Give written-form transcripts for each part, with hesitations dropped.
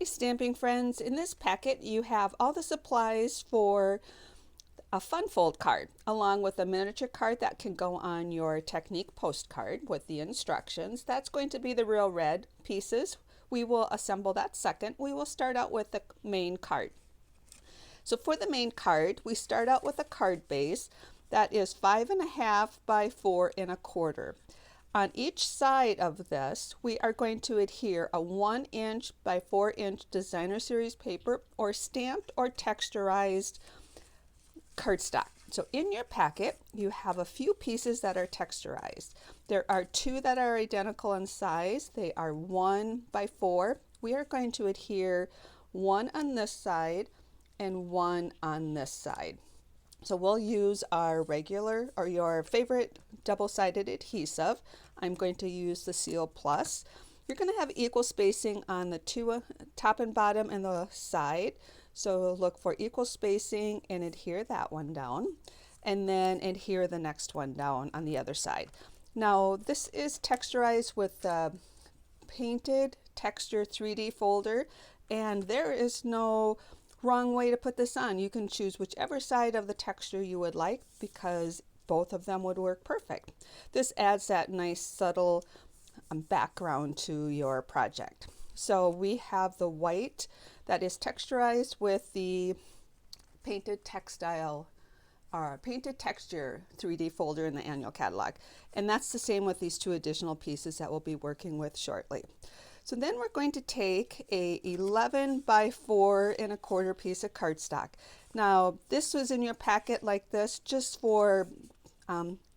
stamping friends, in this packet you have all the supplies for a fun fold card, along with a miniature card that can go on your technique postcard with the instructions. That's going to be the real red pieces. We will assemble that second. We will start out with the main card. So for the main card, we start out with a card base that is 5.5 by 4.25. On each side of this, we are going to adhere a 1" by 4" designer series paper or stamped or texturized cardstock. So in your packet, you have a few pieces that are texturized. There are 2 that are identical in size. They are 1 by 4. We are going to adhere 1 on this side and 1 on this side. So we'll use our regular or your favorite double-sided adhesive. I'm going to use the Seal Plus. You're going to have equal spacing on the 2 top and bottom and the side. So look for equal spacing and adhere that one down, and then adhere the next one down on the other side. Now this is texturized with the painted texture 3D folder, and there is no wrong way to put this on. You can choose whichever side of the texture you would like because both of them would work perfect. This adds that nice subtle background to your project. So we have the white that is texturized with the painted textile painted texture 3D folder in the annual catalog, and that's the same with these 2 additional pieces that we'll be working with shortly. So then we're going to take a 11 by 4.25 piece of cardstock. Now this was in your packet like this just for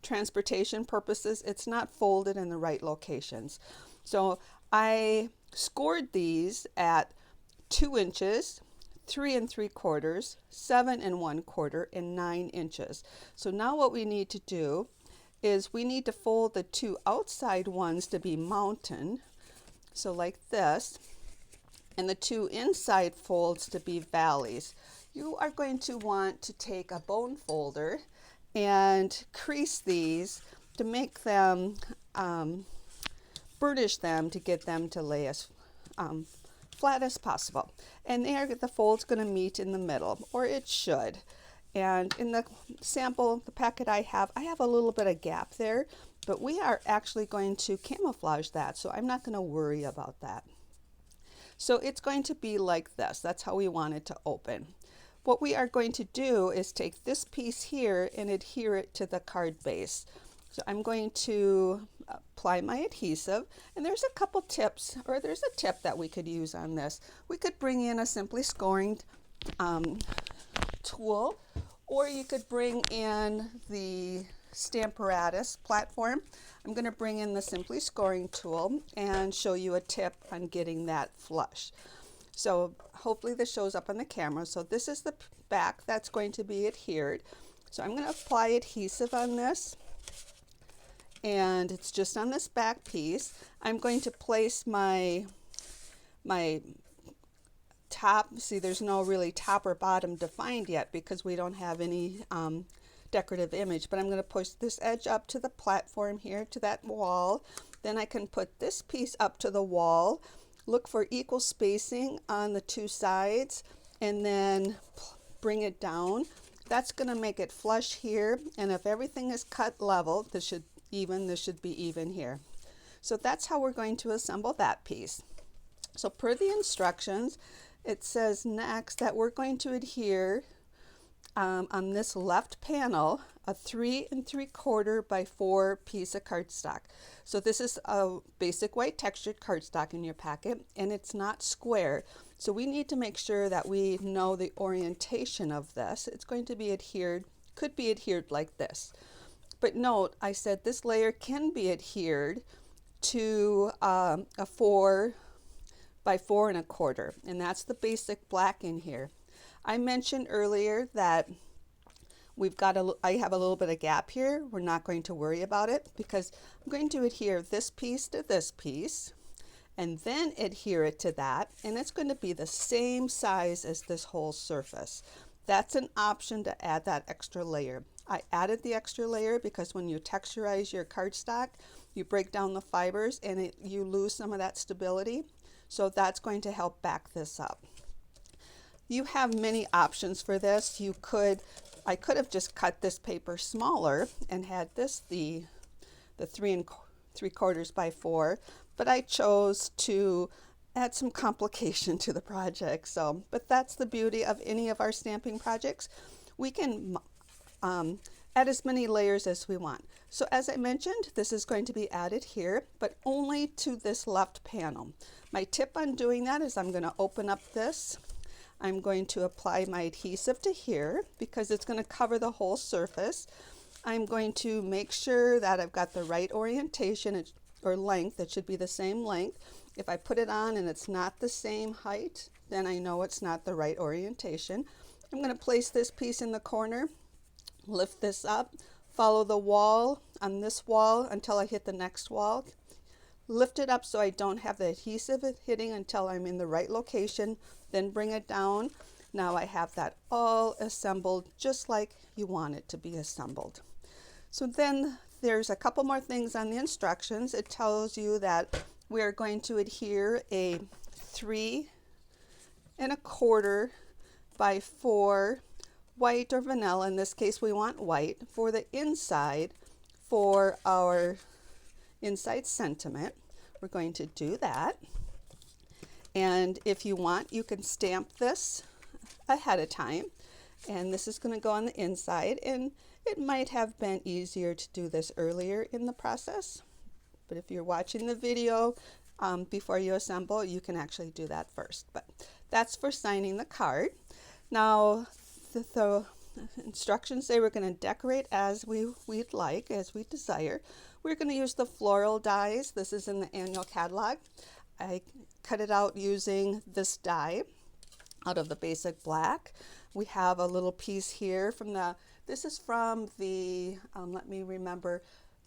transportation purposes. It's not folded in the right locations. So I scored these at 2 inches, 3 3/4, 7 1/4, and 9 inches. So now what we need to do is we need to fold the 2 outside ones to be mountain, so like this, and the 2 inside folds to be valleys. You are going to want to take a bone folder and crease these to make them, burnish them to get them to lay as flat as possible. And there the fold's going to meet in the middle, or it should. And in the sample, the packet I have a little bit of gap there, but we are actually going to camouflage that, so I'm not going to worry about that. So it's going to be like this. That's how we want it to open. What we are going to do is take this piece here and adhere it to the card base. So I'm going to apply my adhesive, and there's a couple tips, or there's a tip that we could use on this. We could bring in a simply scoring tool, or you could bring in the Stamparatus platform. I'm going to bring in the simply scoring tool and show you a tip on getting that flush. So hopefully this shows up on the camera. So this is the back that's going to be adhered. So I'm going to apply adhesive on this, and it's just on this back piece. I'm going to place my top. See, there's no really top or bottom defined yet because we don't have any decorative image, but I'm going to push this edge up to the platform here to that wall. Then I can put this piece up to the wall. Look for equal spacing on the 2 sides, and then bring it down. That's going to make it flush here, and if everything is cut level, this should be even here. So that's how we're going to assemble that piece. So per the instructions, it says next that we're going to adhere on this left panel a 3 3/4 by 4 piece of cardstock. So this is a basic white textured cardstock in your packet, and it's not square. So we need to make sure that we know the orientation of this. It's going to be adhered, could be adhered like this. But note, I said this layer can be adhered to a 4 by 4.25, and that's the basic black in here. I mentioned earlier that I have a little bit of gap here. We're not going to worry about it because I'm going to adhere this piece to this piece and then adhere it to that, and it's going to be the same size as this whole surface. That's an option to add that extra layer. I added the extra layer because when you texturize your cardstock, you break down the fibers and you lose some of that stability. So that's going to help back this up. You have many options for this. I could have just cut this paper smaller and had this the 3 3/4 by 4, but I chose to add some complication to the project. So, but that's the beauty of any of our stamping projects. We can add as many layers as we want. So as I mentioned, this is going to be added here, but only to this left panel. My tip on doing that is I'm going to open up this. I'm going to apply my adhesive to here because it's going to cover the whole surface. I'm going to make sure that I've got the right orientation or length. It should be the same length. If I put it on and it's not the same height, then I know it's not the right orientation. I'm going to place this piece in the corner, lift this up, follow the wall on this wall until I hit the next wall. Lift it up so I don't have the adhesive hitting until I'm in the right location, then bring it down. Now I have that all assembled just like you want it to be assembled. So then there's a couple more things on the instructions. It tells you that we're going to adhere a 3 1/4 by 4 white or vanilla. In this case we want white for the inside. For our inside sentiment, we're going to do that. And if you want, you can stamp this ahead of time, and this is going to go on the inside, and it might have been easier to do this earlier in the process, but if you're watching the video before you assemble, you can actually do that first. But that's for signing the card. Now the instructions say we're going to decorate as we'd like, as we desire. We're going to use the floral dies. This is in the annual catalog. I cut it out using this die out of the basic black. We have a little piece here from this is from the, let me remember,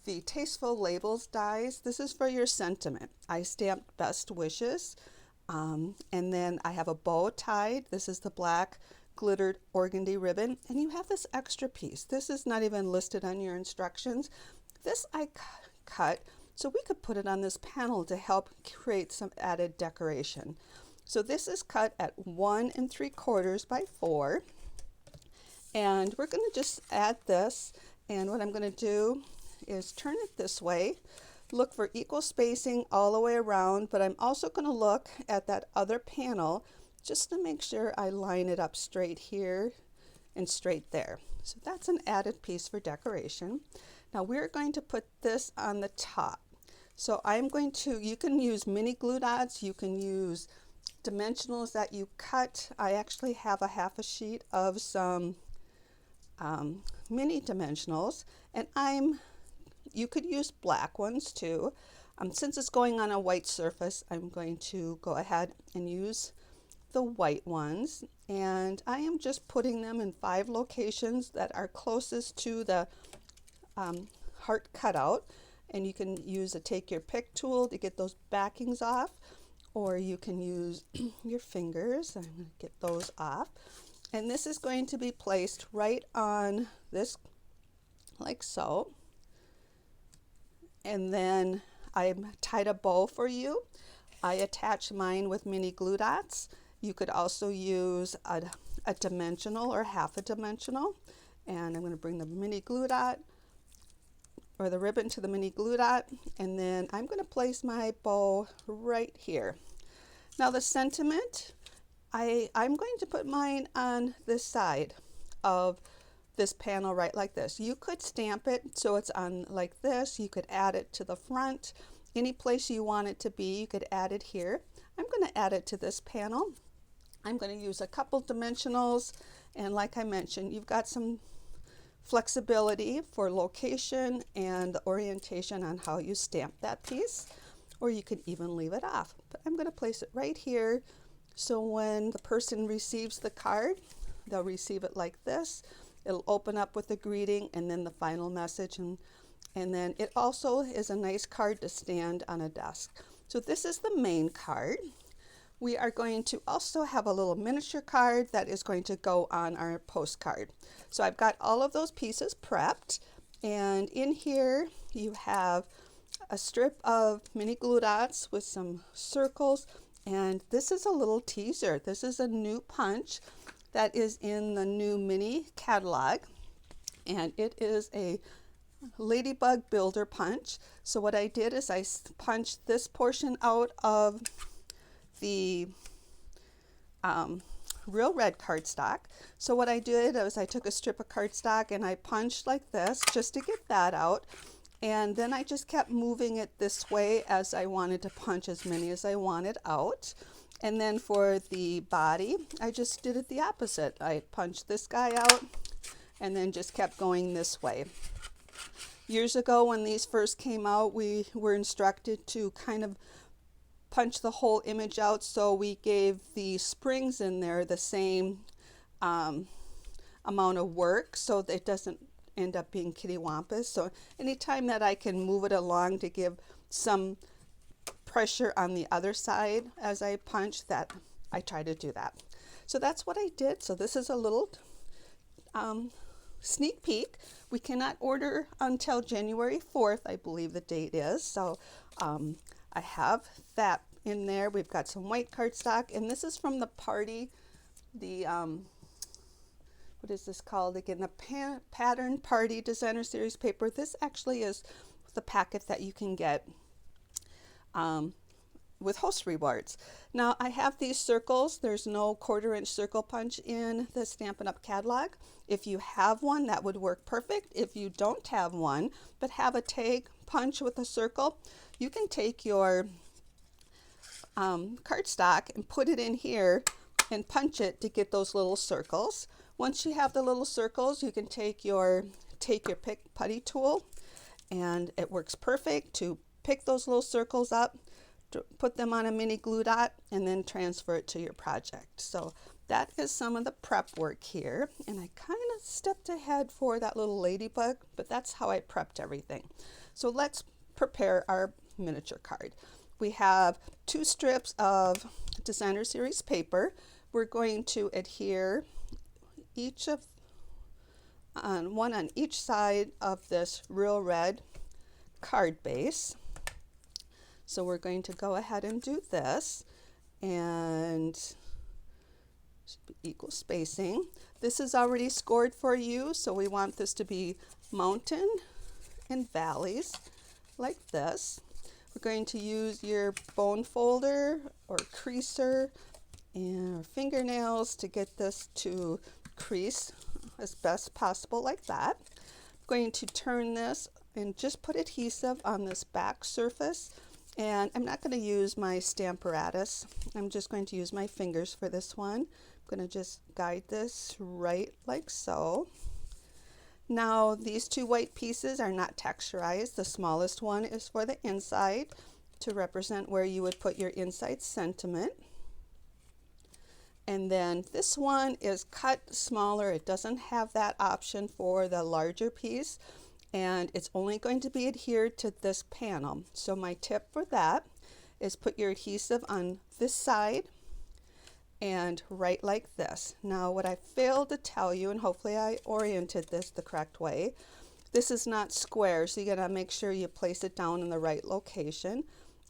the Tasteful Labels dies. This is for your sentiment. I stamped Best Wishes. And then I have a bow tied. This is the black glittered organdy ribbon. And you have this extra piece. This is not even listed on your instructions. This I cut so we could put it on this panel to help create some added decoration. So this is cut at 1 3/4 by 4. And we're going to just add this. And what I'm going to do is turn it this way. Look for equal spacing all the way around, but I'm also going to look at that other panel just to make sure I line it up straight here and straight there. So that's an added piece for decoration. Now we're going to put this on the top. So I'm going to, you can use mini glue dots, you can use dimensionals that you cut. I actually have a half a sheet of some mini dimensionals, and you could use black ones too. Since it's going on a white surface, I'm going to go ahead and use the white ones, and I am just putting them in 5 locations that are closest to the heart cutout. And you can use a take your pick tool to get those backings off, or you can use your fingers. I'm going to get those off, and this is going to be placed right on this like so. And then I tied a bow for you. I attached mine with mini glue dots. You could also use a dimensional or half a dimensional, and I'm going to bring the mini glue dot or the ribbon to the mini glue dot, and then I'm going to place my bow right here. Now the sentiment, I'm going to put mine on this side of this panel right like this. You could stamp it so it's on like this. You could add it to the front. Any place you want it to be, you could add it here. I'm going to add it to this panel. I'm going to use a couple dimensionals, and like I mentioned, you've got some flexibility for location and the orientation on how you stamp that piece, or you could even leave it off. But I'm going to place it right here, so when the person receives the card, they'll receive it like this. It'll open up with a greeting and then the final message, and then it also is a nice card to stand on a desk. So this is the main card. We are going to also have a little miniature card that is going to go on our postcard. So I've got all of those pieces prepped, and in here you have a strip of mini glue dots with some circles And this is a little teaser. This is a new punch that is in the new mini catalog, and it is a ladybug builder punch. So what I did is I punched this portion out of the real red cardstock. So what I did was I took a strip of cardstock and I punched like this just to get that out. And then I just kept moving it this way as I wanted to punch as many as I wanted out. And then for the body, I just did it the opposite. I punched this guy out and then just kept going this way. Years ago when these first came out, we were instructed to kind of punch the whole image out, so we gave the springs in there the same amount of work so that it doesn't end up being kittywampus. So anytime that I can move it along to give some pressure on the other side as I punch, that I try to do that. So that's what I did. So this is a little sneak peek. We cannot order until January 4th, I believe the date is. So I have that in there. We've got some white cardstock, and this is from the party, the what is this called again? The Pattern Party Designer Series paper. This actually is the packet that you can get with host rewards. Now I have these circles. There's no 1/4 inch circle punch in the Stampin' Up catalog. If you have one, that would work perfect. If you don't have one, but have a tag punch with a circle, you can take your cardstock and put it in here and punch it to get those little circles. Once you have the little circles, you can take your pick putty tool, and it works perfect to pick those little circles up, to put them on a mini glue dot, and then transfer it to your project. So that is some of the prep work here, and I kind of stepped ahead for that little ladybug, but that's how I prepped everything. So let's prepare our miniature card. We have 2 strips of Designer Series paper. We're going to adhere one on each side of this real red card base. So we're going to go ahead and do this, and should be equal spacing. This is already scored for you, so we want this to be mountain and valleys like this. We're going to use your bone folder or creaser and fingernails to get this to crease as best possible like that. I'm going to turn this and just put adhesive on this back surface, and I'm not going to use my stamparatus. I'm just going to use my fingers for this one. I'm going to just guide this right like so. Now these 2 white pieces are not texturized. The smallest one is for the inside to represent where you would put your inside sentiment. And then this one is cut smaller. It doesn't have that option for the larger piece, and it's only going to be adhered to this panel. So my tip for that is put your adhesive on this side and right like this. Now what I failed to tell you, and hopefully I oriented this the correct way, this is not square, so you gotta make sure you place it down in the right location.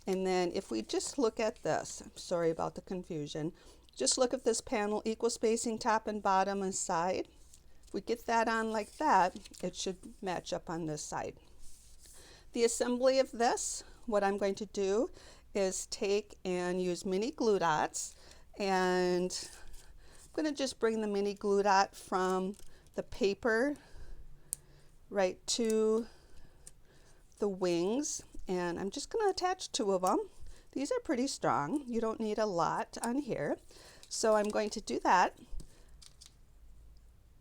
And then if we just look at this, I'm sorry about the confusion, just look at this panel, equal spacing top and bottom and side. If we get that on like that, it should match up on this side. The assembly of this, what I'm going to do is take and use mini glue dots, and I'm going to just bring the mini glue dot from the paper right to the wings, and I'm just going to attach 2 of them. These are pretty strong. You don't need a lot on here. So I'm going to do that.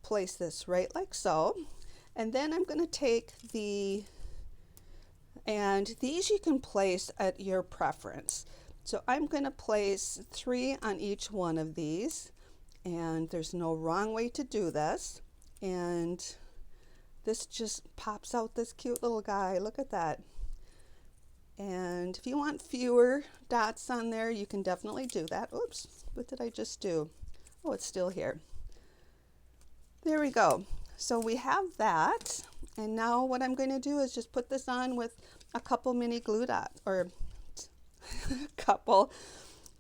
Place this right like so. And then I'm going to take and these you can place at your preference. So I'm going to place 3 on each one of these, and there's no wrong way to do this. And this just pops out this cute little guy. Look at that. And if you want fewer dots on there, you can definitely do that. Oops, what did I just do? Oh, it's still here. There we go. So we have that. And now what I'm going to do is just put this on with a couple mini glue dots, or a couple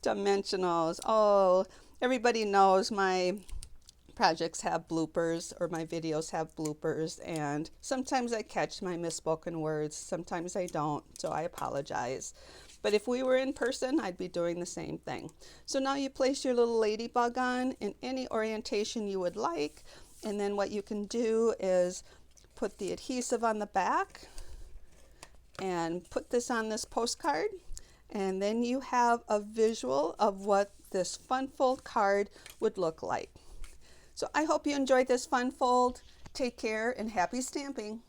Dimensionals. Oh, everybody knows my projects have bloopers, or my videos have bloopers, and sometimes I catch my misspoken words, sometimes I don't, so I apologize. But if we were in person, I'd be doing the same thing. So now you place your little ladybug on in any orientation you would like, and then what you can do is put the adhesive on the back and put this on this postcard, and then you have a visual of what this fun fold card would look like. So I hope you enjoyed this fun fold. Take care and happy stamping.